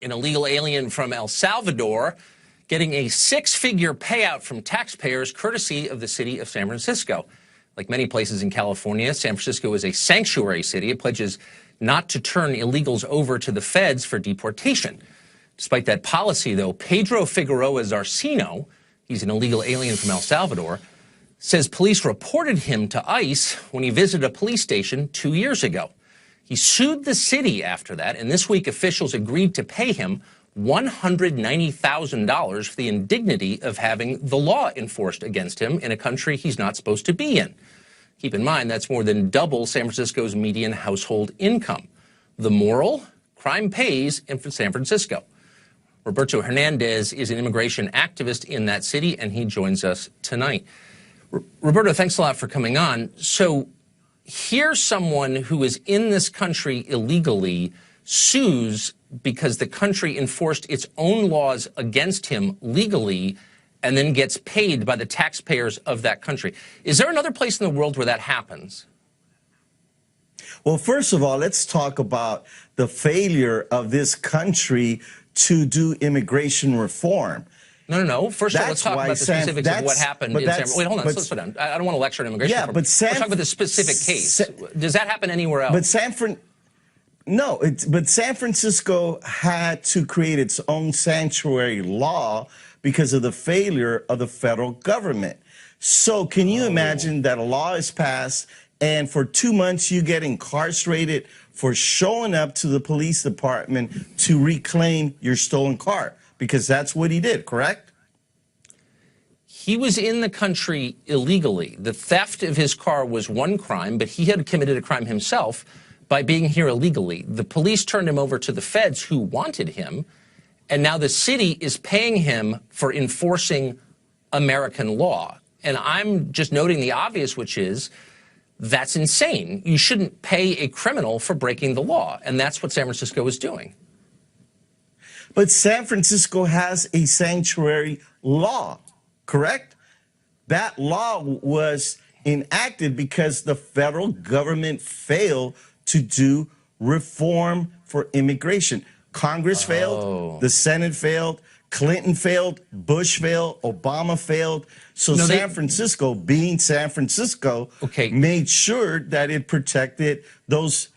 An illegal alien from El Salvador getting a six-figure payout from taxpayers courtesy of the city of San Francisco. Like many places in California, San Francisco is a sanctuary city. It pledges not to turn illegals over to the feds for deportation. Despite that policy, though, Pedro Figueroa Zarcino, he's an illegal alien from El Salvador, says police reported him to ICE when he visited a police station 2 years ago. He sued the city after that, and this week officials agreed to pay him $190,000 for the indignity of having the law enforced against him in a country he's not supposed to be in. Keep in mind, that's more than double San Francisco's median household income. The moral? Crime pays in San Francisco. Roberto Hernandez is an immigration activist in that city, and he joins us tonight. Roberto, thanks a lot for coming on. So here's someone who is in this country illegally, sues because the country enforced its own laws against him legally, and then gets paid by the taxpayers of that country. Is there another place in the world where that happens? Well, first of all, let's talk about the failure of this country to do immigration reform. No. First of all, let's talk about the specifics of what happened in San Francisco. Wait, hold on. Slow down. I don't want to lecture on immigration reform. Let's talk about the specific case. Does that happen anywhere else? But San Francisco had to create its own sanctuary law because of the failure of the federal government. So can you imagine that a law is passed and for 2 months you get incarcerated for showing up to the police department to reclaim your stolen car? Because that's what he did, correct? He was in the country illegally. The theft of his car was one crime, but he had committed a crime himself by being here illegally. The police turned him over to the feds who wanted him, and now the city is paying him for enforcing American law. And I'm just noting the obvious, which is that's insane. You shouldn't pay a criminal for breaking the law, and that's what San Francisco is doing. But San Francisco has a sanctuary law, correct? That law was enacted because the federal government failed to do reform for immigration. Congress failed, the Senate failed, Clinton failed, Bush failed, Obama failed. So San Francisco, being San Francisco, made sure that it protected those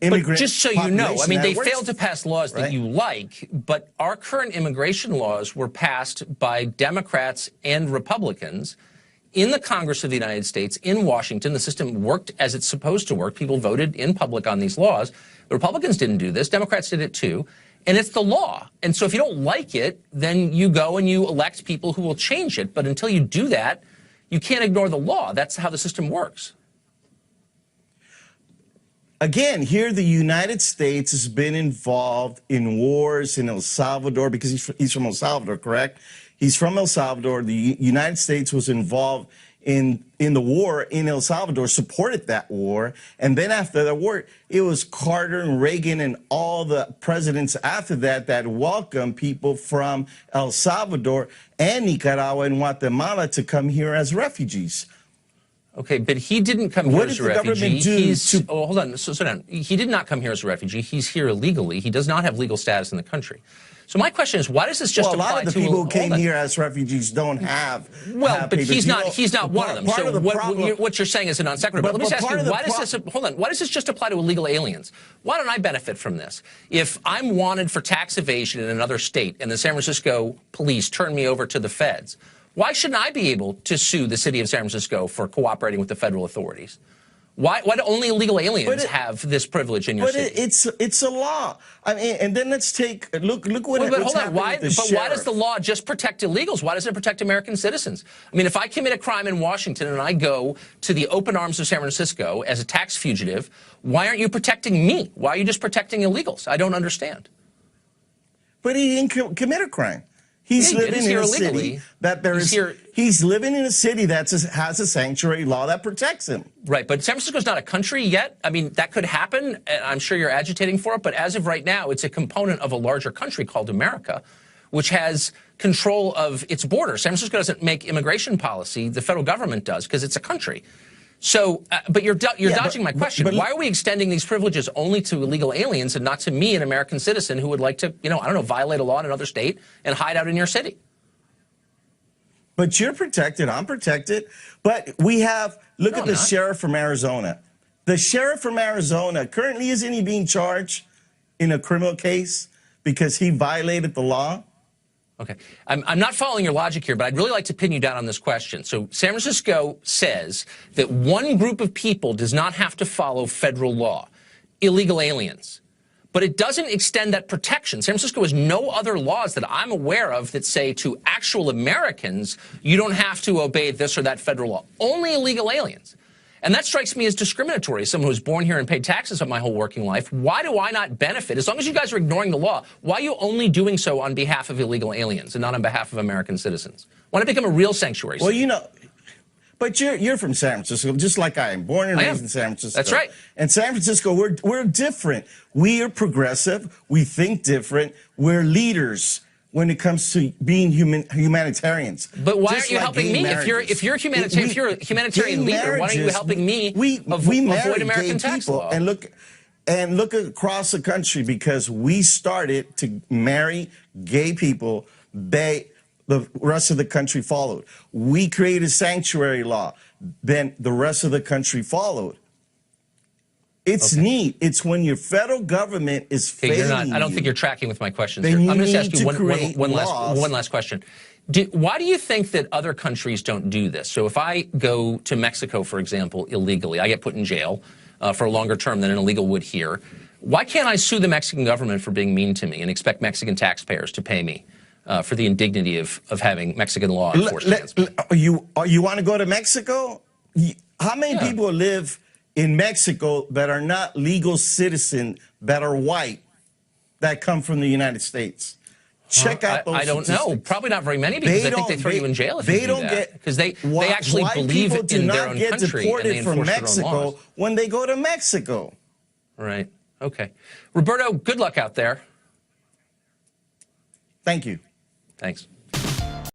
immigrant But just so you know, I mean, they failed to pass laws that right? you like, but our current immigration laws were passed by Democrats and Republicans in the Congress of the United States, in Washington. The system worked as it's supposed to work. People voted in public on these laws. The Republicans didn't do this. Democrats did it too. And it's the law. And so if you don't like it, then you go and you elect people who will change it. But until you do that, you can't ignore the law. That's how the system works. Again, here the United States has been involved in wars in El Salvador because he's from El Salvador, correct? He's from El Salvador. The United States was involved in the war in El Salvador, supported that war. And then after the war, it was Carter and Reagan and all the presidents after that that welcomed people from El Salvador and Nicaragua and Guatemala to come here as refugees. Okay, but he didn't come here as a refugee. Hold on, slow down. He did not come here as a refugee. He's here illegally. He does not have legal status in the country. So my question is, why does this just apply to... Well, a lot of the people who came here as refugees don't have but papers. he's not one of them. So what you're saying is a non sequitur. But let me just ask you, why does this... Hold on. Why does this just apply to illegal aliens? Why don't I benefit from this? If I'm wanted for tax evasion in another state and the San Francisco police turn me over to the feds, why shouldn't I be able to sue the city of San Francisco for cooperating with the federal authorities? Why do only illegal aliens have this privilege in your city? But it's a law. I mean, and then let's take look what what's happening with the sheriff. Why does the law just protect illegals? Why doesn't it protect American citizens? I mean, if I commit a crime in Washington and I go to the open arms of San Francisco as a tax fugitive, why aren't you protecting me? Why are you just protecting illegals? I don't understand. But he didn't commit a crime. He's living in a city that he's living in a city that has a sanctuary law that protects him. Right, but San Francisco's not a country yet. I mean, that could happen. I'm sure you're agitating for it, but as of right now, it's a component of a larger country called America, which has control of its borders. San Francisco doesn't make immigration policy. The federal government does because it's a country. So, but you're Yeah, dodging my question. Why are we extending these privileges only to illegal aliens and not to me, an American citizen who would like to, I don't know, violate a law in another state and hide out in your city? But you're protected. I'm protected. But we have, look No, at the I'm not. sheriff from Arizona. The sheriff from Arizona, currently, isn't he being charged in a criminal case because he violated the law? Okay. I'm not following your logic here, but I'd really like to pin you down on this question. So San Francisco says that one group of people does not have to follow federal law, illegal aliens. But it doesn't extend that protection. San Francisco has no other laws that I'm aware of that say to actual Americans, you don't have to obey this or that federal law. Only illegal aliens. And that strikes me as discriminatory. As someone who was born here and paid taxes of my whole working life, why do I not benefit? As long as you guys are ignoring the law, why are you only doing so on behalf of illegal aliens and not on behalf of American citizens? Why not become a real sanctuary city? Well, but you're from San Francisco, just like I am, born and raised in San Francisco. That's right. And San Francisco, we're different. We are progressive. We think different. We're leaders when it comes to being humanitarians. But why aren't you helping me? If you're a humanitarian leader, why aren't you helping me avoid American tax law? And look across the country, because we started to marry gay people. The rest of the country followed. We created sanctuary law. Then the rest of the country followed. It's neat. It's when your federal government is failing. I don't think you're tracking with my questions Then here. I'm you going to ask need you to one create last question. Why do you think that other countries don't do this? So if I go to Mexico, for example, illegally, I get put in jail for a longer term than an illegal would here. Why can't I sue the Mexican government for being mean to me and expect Mexican taxpayers to pay me for the indignity of having Mexican law enforced against me? You want to go to Mexico? How many people live in Mexico that are not legal citizens, that are white, that come from the United States? Check out those I don't statistics. know. Probably not very many, because I think they throw you in jail if you do that. Because they actually believe in their own country and they enforce their own laws. When they go to Mexico. Right. Okay. Roberto, good luck out there. Thank you. Thanks.